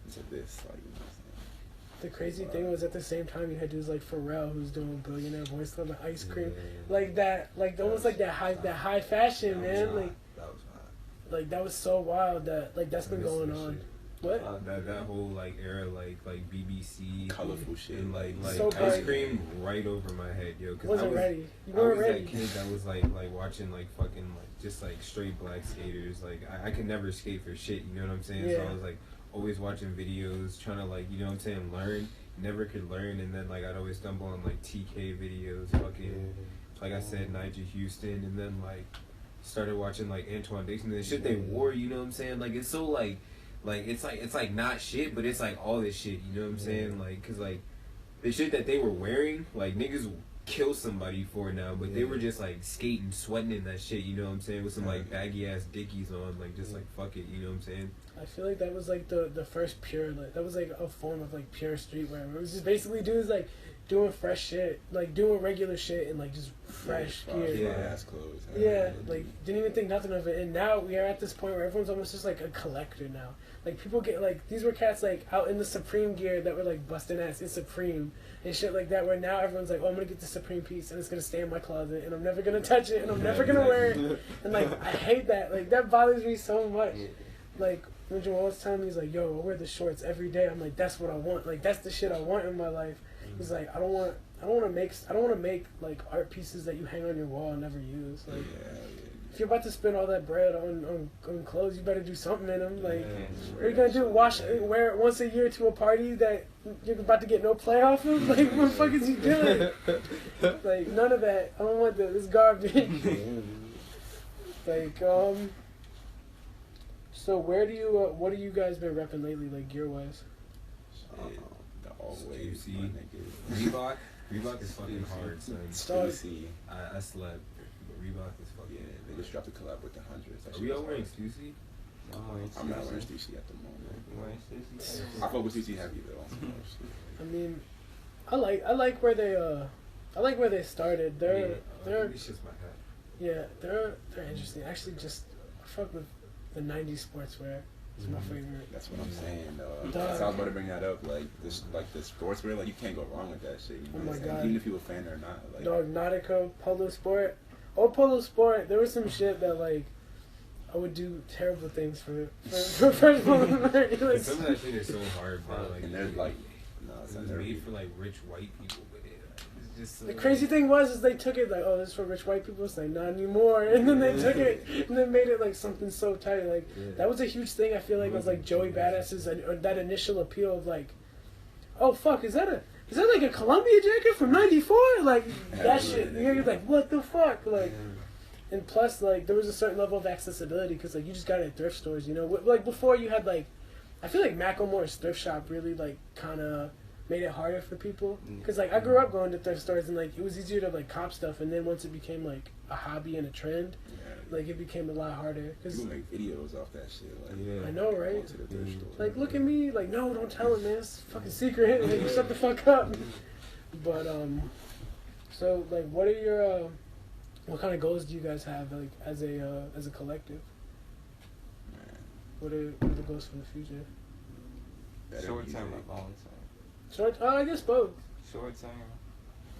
into this. Like you know what I'm saying? The crazy thing was at the same time you had dudes like Pharrell who's doing Billionaire Boys Club and Ice Cream, like that, like almost like that high fashion, man. Like That was hot. like that was so wild that like that's been going on. What? That whole like era, like BBC, Colorful shit. and like So ice bright. cream right over my head, yo. Cause Wasn't I was, ready. You I weren't was ready. that kid that was like watching like fucking like just like straight black skaters. Like I could never skate for shit. You know what I'm saying? So Yeah. I was like always watching videos, trying to like you know what I'm saying, learn. Never could learn, and then like I'd always stumble on like TK videos, fucking like I said, Nigel Houston, and then like started watching like Antoine Dixon and the shit they wore. You know what I'm saying? Like it's so like it's like not shit, but it's like all this shit. You know what I'm saying? Like cause like the shit that they were wearing, like niggas will kill somebody for it now, but they were just like skating, sweating in that shit. You know what I'm saying? With some like baggy ass Dickies on, like just like fuck it. You know what I'm saying? I feel like that was like the first pure, like that was like a form of like pure streetwear. It was just basically dudes like doing fresh shit, like doing regular shit and like just fresh gear. Yeah. Ass clothes. Yeah, like didn't even think nothing of it, and now we are at this point where everyone's almost just like a collector now. Like people get like these were cats like out in the Supreme gear that were like busting ass in Supreme and shit like that. Where now everyone's like, oh, I'm gonna get the Supreme piece and it's gonna stay in my closet and I'm never gonna touch it and I'm never gonna wear it. And like I hate that. Like that bothers me so much. Like when Jamal was telling me, he's like, yo, I wear the shorts every day. I'm like, that's what I want. Like that's the shit I want in my life. He's like, I don't want to make like art pieces that you hang on your wall and never use. Like, if you're about to spend all that bread on clothes, you better do something in them. Like, what are you gonna do? Wear it once a year to a party that you're about to get no play off of? Like, what the fuck is you doing? Like, none of that. I don't want this garbage. Like, so where do you what have you guys been repping lately, like gear wise? The always Stussy. my niggas. Reebok is fucking hard, son. Stussy. I slept, but Reebok is fucking. Yeah, they just dropped a collab with the hundreds. That Are shit we was all wearing hard. Stussy? I'm not wearing Stussy at the moment. You wearing Stussy? I fuck with Stussy heavy though. I mean, I like where they started. They're It's just my hat. yeah, they're interesting. Actually, just I fuck with the '90s sportswear. It's my favorite. That's what I'm saying. Dog. I was about to bring that up. Like this, like the sportswear, like you can't go wrong with that shit. You know Oh what my I'm saying? God. Even if you're a fan or not. Like, Dog, Nautica, Polo Sport. Oh, Polo Sport. There was some shit that like I would do terrible things for first moment. And some of that shit is so hard, bro. Like, and they're like, no, it it's was not made for like rich white people, but it's just so, The crazy thing was they took it like, oh, this is for rich white people. It's like, not anymore. And then they took it and then made it like something so tight. Like that was a huge thing. I feel like it was like Joey Badass's that initial appeal of like, oh fuck, is that like a Columbia jacket from '94? Like that shit. You're like, what the fuck? Like, and plus like there was a certain level of accessibility because like you just got it at thrift stores. You know, like before you had like, I feel like Macklemore's thrift shop really like kind of made it harder for people because like I grew up going to thrift stores and like it was easier to like cop stuff, and then once it became like a hobby and a trend, like it became a lot harder because people make videos off that shit. Like, I know, right? going to the thrift store. Like, look at me. Like, no, don't tell him, man. It's a fucking secret. Like, shut the fuck up. But so like, what are your what kind of goals do you guys have like as a collective? Man, What are the goals for the future? better Short term music. or long term? Short. I guess both. Short term,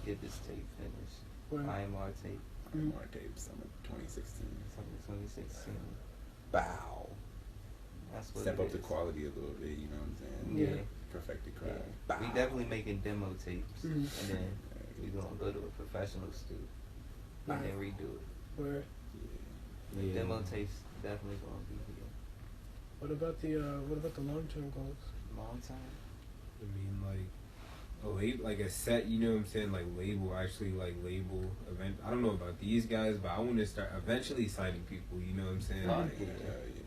get this tape finished. Where- IMR tape, More tapes. Summer 2016. something 2016. Bow. That's what Step it up the is. quality a little bit. You know what I'm saying? Yeah. Perfect the Yeah. craft. We definitely making demo tapes, Mhm. and then we gonna go to a professional studio and then redo it. Where? The Yeah. demo tapes definitely gonna be here. What about the long term goals? Long time. I mean, like a label, like a set. You know what I'm saying? Like label, actually, like label event. I don't know about these guys, but I want to start eventually signing people. You know what I'm saying? Right.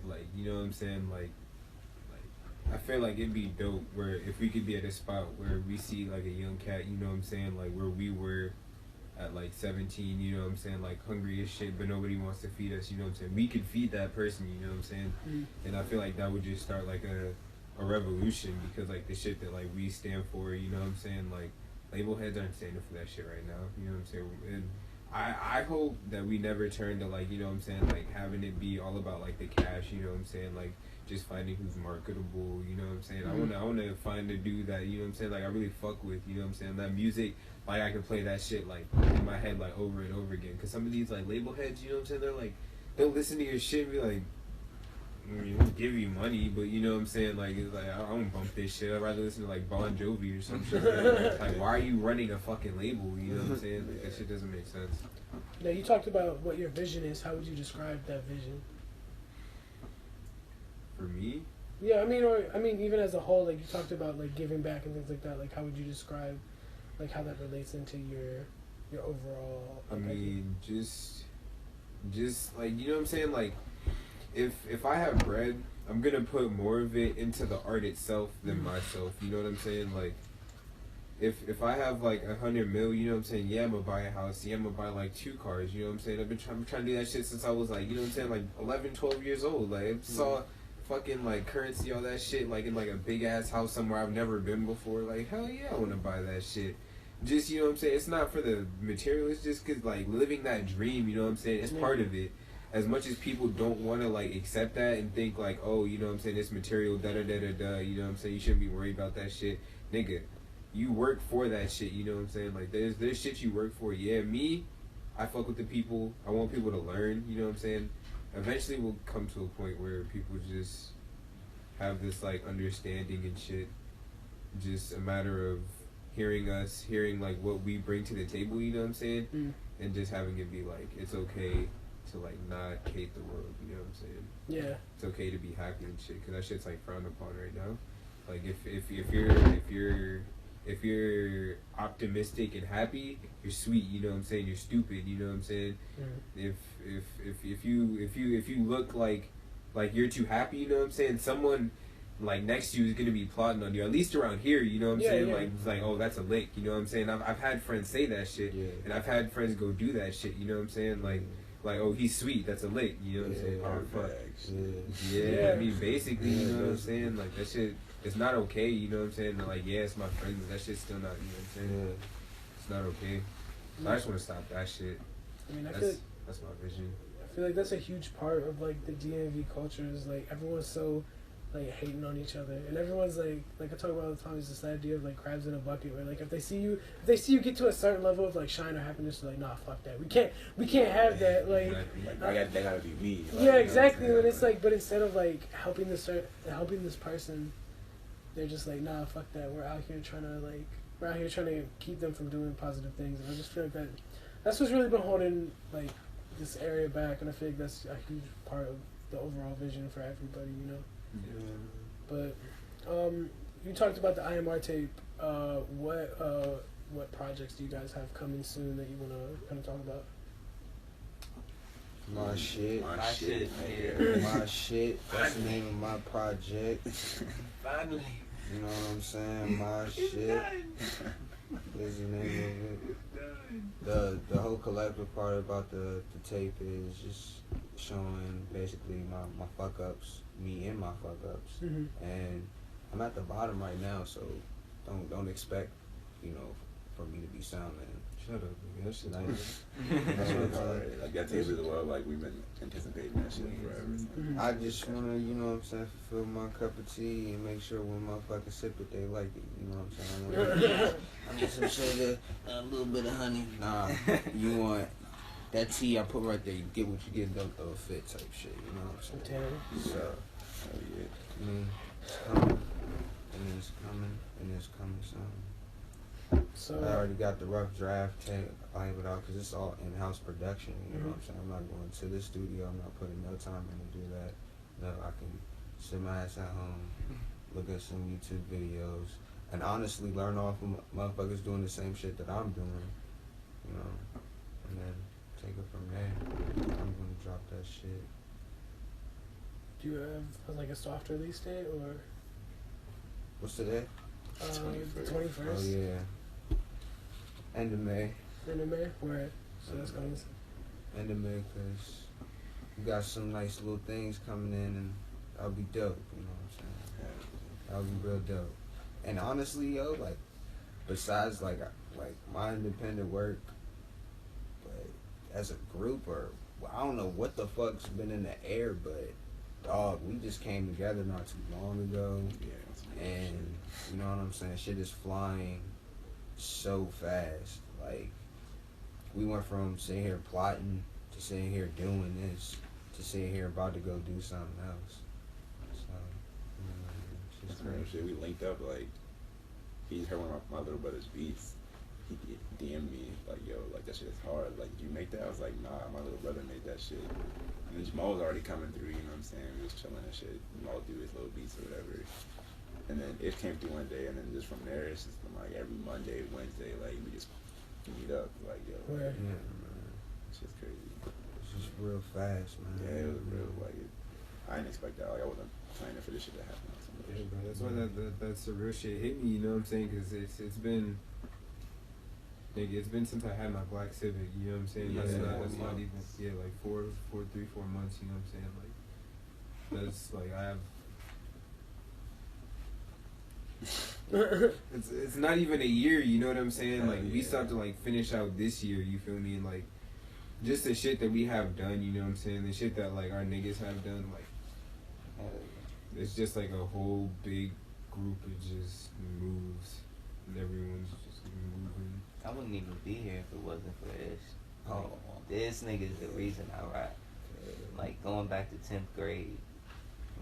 Like you know what I'm saying? Like I feel like it'd be dope where if we could be at a spot where we see like a young cat. You know what I'm saying? Like where we were at like 17. You know what I'm saying? Like hungry as shit, but nobody wants to feed us. You know what I'm saying? We could feed that person. You know what I'm saying? Mhm. And I feel like that would just start like a revolution because like the shit that like we stand for, you know what I'm saying? Like label heads aren't standing for that shit right now. You know what I'm saying? And I hope that we never turn to like, you know what I'm saying, like having it be all about like the cash, you know what I'm saying? Like just finding who's marketable, you know what I'm saying? I wanna find a dude that, you know what I'm saying, like I really fuck with, you know what I'm saying? That music, like I can play that shit like in my head like over and over again. Cause some of these like label heads, you know what I'm saying, they're like they'll listen to your shit and be like, I mean, we'll give you money, but you know what I'm saying? Like, it's like I don't bump this shit. I'd rather listen to like Bon Jovi or some shit. Like, why are you running a fucking label? You know what I'm saying? Like, that shit doesn't make sense. Now you talked about what your vision is. How would you describe that vision? For me, Yeah, I mean, even as a whole, like you talked about like giving back and things like that. Like, how would you describe, like how that relates into your overall? I mean, just like you know what I'm saying? Like, if I have bread, I'm gonna put more of it into the art itself than myself. You know what I'm saying? Like, if I have like 100 mil, you know what I'm saying? Yeah, I'm gonna buy a house. Yeah, I'm gonna buy like 2 cars. You know what I'm saying? I'm trying to do that shit since I was like, you know what I'm saying? Like 11, 12 years old. Like, I saw fucking like currency, all that shit, like in like a big ass house somewhere I've never been before. Like, hell yeah, I wanna buy that shit. just, you know what I'm saying, it's not for the material, it's just because, like, living that dream, you know what I'm saying, it's part of it. As much as people don't want to, like, accept that and think, like, oh, you know what I'm saying, it's material, da-da-da-da-da, you know what I'm saying, you shouldn't be worried about that shit. Nigga, you work for that shit, you know what I'm saying, like, there's shit you work for. Yeah, me, I fuck with the people, I want people to learn, you know what I'm saying. Eventually we'll come to a point where people just have this, like, understanding and shit. Just a matter of hearing us, hearing, like, what we bring to the table, you know what I'm saying? And just having it be, like, it's okay to, like, not hate the world, you know what I'm saying? Yeah. It's okay to be happy and shit, because that shit's, like, frowned upon right now. Like, if you're optimistic and happy, you're sweet, you know what I'm saying? You're stupid, you know what I'm saying? If you look like you're too happy, you know what I'm saying? Someone, like, next to you is gonna be plotting on you, at least around here, you know what I'm saying? Yeah. Like, it's like, oh, that's a lick, you know what I'm saying? I've had friends say that shit, and I've had friends go do that shit, you know what I'm saying? Like, oh, he's sweet, that's a lick, you know what I'm saying? Hard fuck. facts. Yeah, I mean, basically, you know what I'm saying? Like, that shit, it's not okay, you know what I'm saying? Like, yeah, it's my friend, but that shit's still not, you know what I'm saying? It's not okay. So I just want to stop that shit. I mean, That's my vision. I feel like that's a huge part of, like, the DMV culture is, like, everyone's so, like, hating on each other, and everyone's like I talk about all the time, is this idea of, like, crabs in a bucket, where, like, if they see you get to a certain level of, like, shine or happiness, they're like, nah, fuck that, we can't have that, like, Exactly. That gotta be me. Like, yeah, exactly. But it's like, but instead of, like, helping this person, they're just like, nah, fuck that, we're out here trying to keep them from doing positive things, and I just feel like that's what's really been holding, like, this area back, and I feel like that's a huge part of the overall vision for everybody, you know. But you talked about the IMR tape. What projects do you guys have coming soon that you want to kind of talk about? My shit. My shit. My shit. That's the name of my project. Finally. You know what I'm saying? My shit. Is the name of it. The whole collective part about the tape is just showing basically my fuck ups, me and my fuck ups, and I'm at the bottom right now, so don't expect, you know, for me to be sounding. Shut up, nigga. That shit nice. That's what it's like. Like, that tape is well, like, we've been anticipating that shit forever. I just wanna, you know what I'm saying, fulfill my cup of tea and make sure when motherfuckers sip it, they like it. You know what I'm saying? I need some sugar, a little bit of honey. Nah, you want that tea I put right there. You get what you get, don't throw a fit type shit. You know what I'm saying? So, I mean, it's coming, and it's coming, and it's coming soon. So I already got the rough draft tape. I leave it out because it's all in-house production. You know what I'm saying? I'm not going to the studio. I'm not putting no time in to do that. No, I can sit my ass at home, look at some YouTube videos, and honestly learn off of motherfuckers doing the same shit that I'm doing. You know, and then take it from there. I'm gonna drop that shit. do you have, like, a soft release date, or What's today? the 21st? Oh yeah. End of May. End of May? Where? So that's coming. End of May, because we got some nice little things coming in, and that'll be dope, you know what I'm saying? That'll be real dope. And honestly, yo, like, besides, like my independent work, but as a group, or, I don't know what the fuck's been in the air, but, dog, we just came together not too long ago, and, you know what I'm saying, shit is flying so fast. Like, we went from sitting here plotting to sitting here doing this to sitting here about to go do something else. So, That's real shit. We linked up, like, he heard one of my little brother's beats. He DM'd me, like, yo, like, that shit is hard. Like, did you make that? I was like, nah, my little brother made that shit. And then Jamal was already coming through, you know what I'm saying? We was chilling and shit. Jamal would do his little beats or whatever. And then it came through one day, and then just from there, it's just been like every Monday, Wednesday, like, we just meet up, like, yo, Where? yeah, man. it's just crazy. It's just real fast, man. Yeah, it was real, like, I didn't expect that. Like, I wasn't planning for this shit to happen. Yeah, bro, that's why that's the real shit hit me, you know what I'm saying? Because it's been, nigga, it's been since I had my black Civic, you know what I'm saying? That's not even, like 3-4 months, you know what I'm saying? Like, that's, like, I have, It's not even a year, you know what I'm saying? Like, we Yeah. still have to, like, finish out this year, you feel me? And, like, just the shit that we have done, you know what I'm saying? The shit that, like, our niggas have done, like, it's just, like, a whole big group of just moves. And everyone's just moving. I wouldn't even be here if it wasn't for Ish. Oh. This nigga's the reason I rap. Like, going back to 10th grade,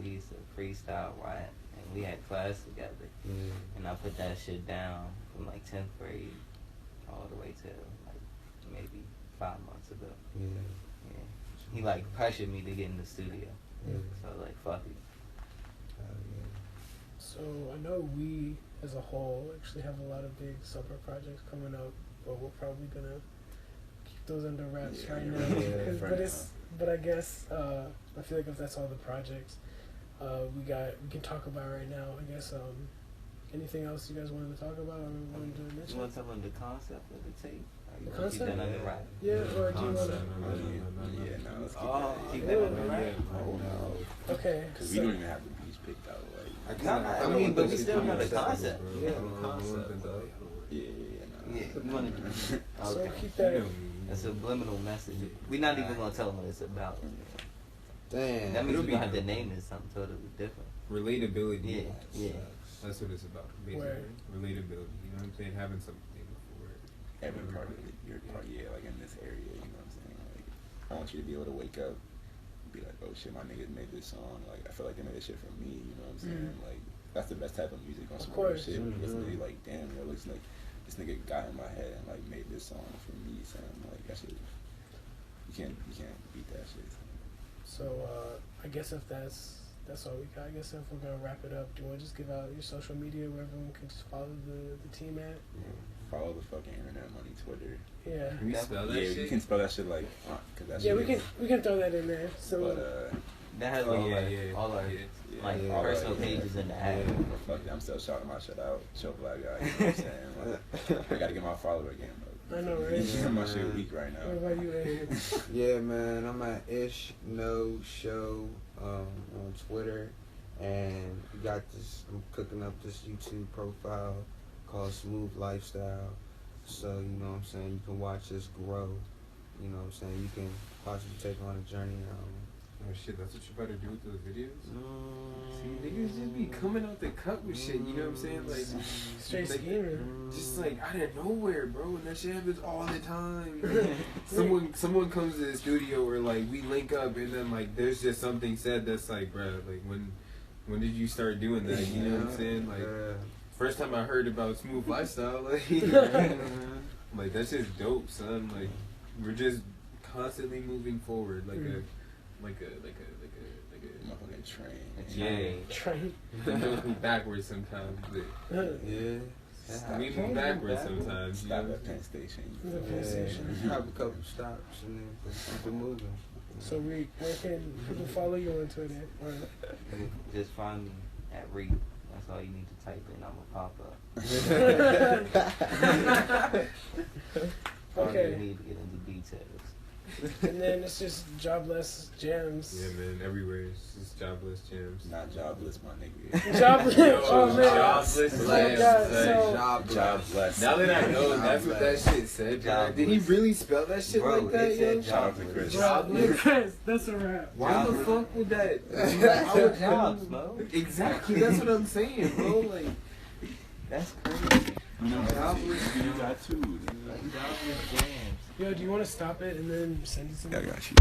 we used to freestyle rap, and we had class together. Yeah. And I put that shit down from, like, 10th grade all the way to, like, maybe 5 months ago. Yeah. Yeah. He, like, pressured me to get in the studio. Yeah. So, like, fuck it. So I know we, as a whole, actually have a lot of big summer projects coming up, but we're probably gonna keep those under wraps Yeah, right yeah, now. yeah, Cause- for but now. but I guess I feel like if that's all the projects we can talk about right now. I guess anything else you guys wanted to talk about or wanted to You mention? want to tell them the concept of the tape? Or you The wanna keep concept? that under wrap? Yeah, or do you want Concept, to? no. Yeah, no, let's keep Oh, that. keep yeah. that under wrap? Oh, no. Okay. Because we so- don't even have the beats picked out. Like, I mean, but we still have the concept. Yeah, yeah, no. Yeah, you want to? So Okay. keep You that. know me. A subliminal message. We're not even gonna tell them what it's about. Damn. That means It'll we're be gonna have to dope. name it something totally different. Relatability. Yeah, yeah. That's what it's about, basically. Word. Relatability. You know what I'm saying? Having something for it. Every part of it, your part, yeah, like in this area, you know what I'm saying? Like, I want you to be able to wake up and be like, oh shit, my niggas made this song. Like, I feel like they made this shit for me, you know what I'm saying? Like, that's the best type of music on Of some real course. shit. When you listen to Mhm. it, like, damn, yo, looks like this nigga got in my head and like made this song for me, son. Like, that shit, you can't beat that shit. Son. So I guess if that's all we got. I guess if we're gonna wrap it up, do you want to just give out your social media where everyone can just follow the team at? Follow the fucking internet money Twitter. Yeah. Can we spell that Yeah, shit? you can spell that shit like, cause that Yeah, shit we can throw that in there. So But That has Oh, all yeah, our yeah, all our yeah. like Yeah. personal Yeah. pages in the ad. fuck that, I'm still shouting my shit out. Show black guy, you know what I'm saying? Like, I gotta get my follower again, bro. I know, right? My shit weak right now. What about you, Ed? Yeah, man, I'm at Ish No Show on Twitter, and we got this. I'm cooking up this YouTube profile called Smooth Lifestyle. So you know what I'm saying. You can watch us grow. You know what I'm saying. You can possibly take on a journey. Oh shit, that's what you better do with those videos? Mm. See, niggas just be coming out the cut with shit, you know what I'm saying? Like, Straight like, scheming. just like out of nowhere, bro, and that shit happens all the time. Someone comes to the studio or like we link up and then like there's just something said that's like, bro, like when did you start doing that? You know what I'm saying? Like first time I heard about Smooth Lifestyle, like like that's just dope, son. Like we're just constantly moving forward, like a Motherfucking train. yeah. Train. Move backwards sometimes, but Yeah. we move backwards sometimes. You Stop know? at Penn Station. The Penn Station. Yeah. Have a couple stops and then keep it moving. So where can people follow you on Twitter? Or, Just find me at Reed. That's all you need to type in. I'ma pop up. I don't okay. even need to get into details. And then it's just Jobless Jams. Yeah, man, everywhere. It's just jobless jams. Not jobless, my nigga. Jobless. Oh man. Jobless Oh my jams. God, son. so- Jobless. Now that I know that's what that shit said, bro. Did he really spell that shit Bro, like that, it yo? said Shout out to Chris. Yeah, Chris, that's a wrap. Why the Jobless. fuck would that? Why would jobs, bro? Exactly, that's what I'm saying, bro. Like, That's crazy. You know, Jobless. you got two. Like Jobless Jams. Yo, do you want to stop it and then send it to me? I got you.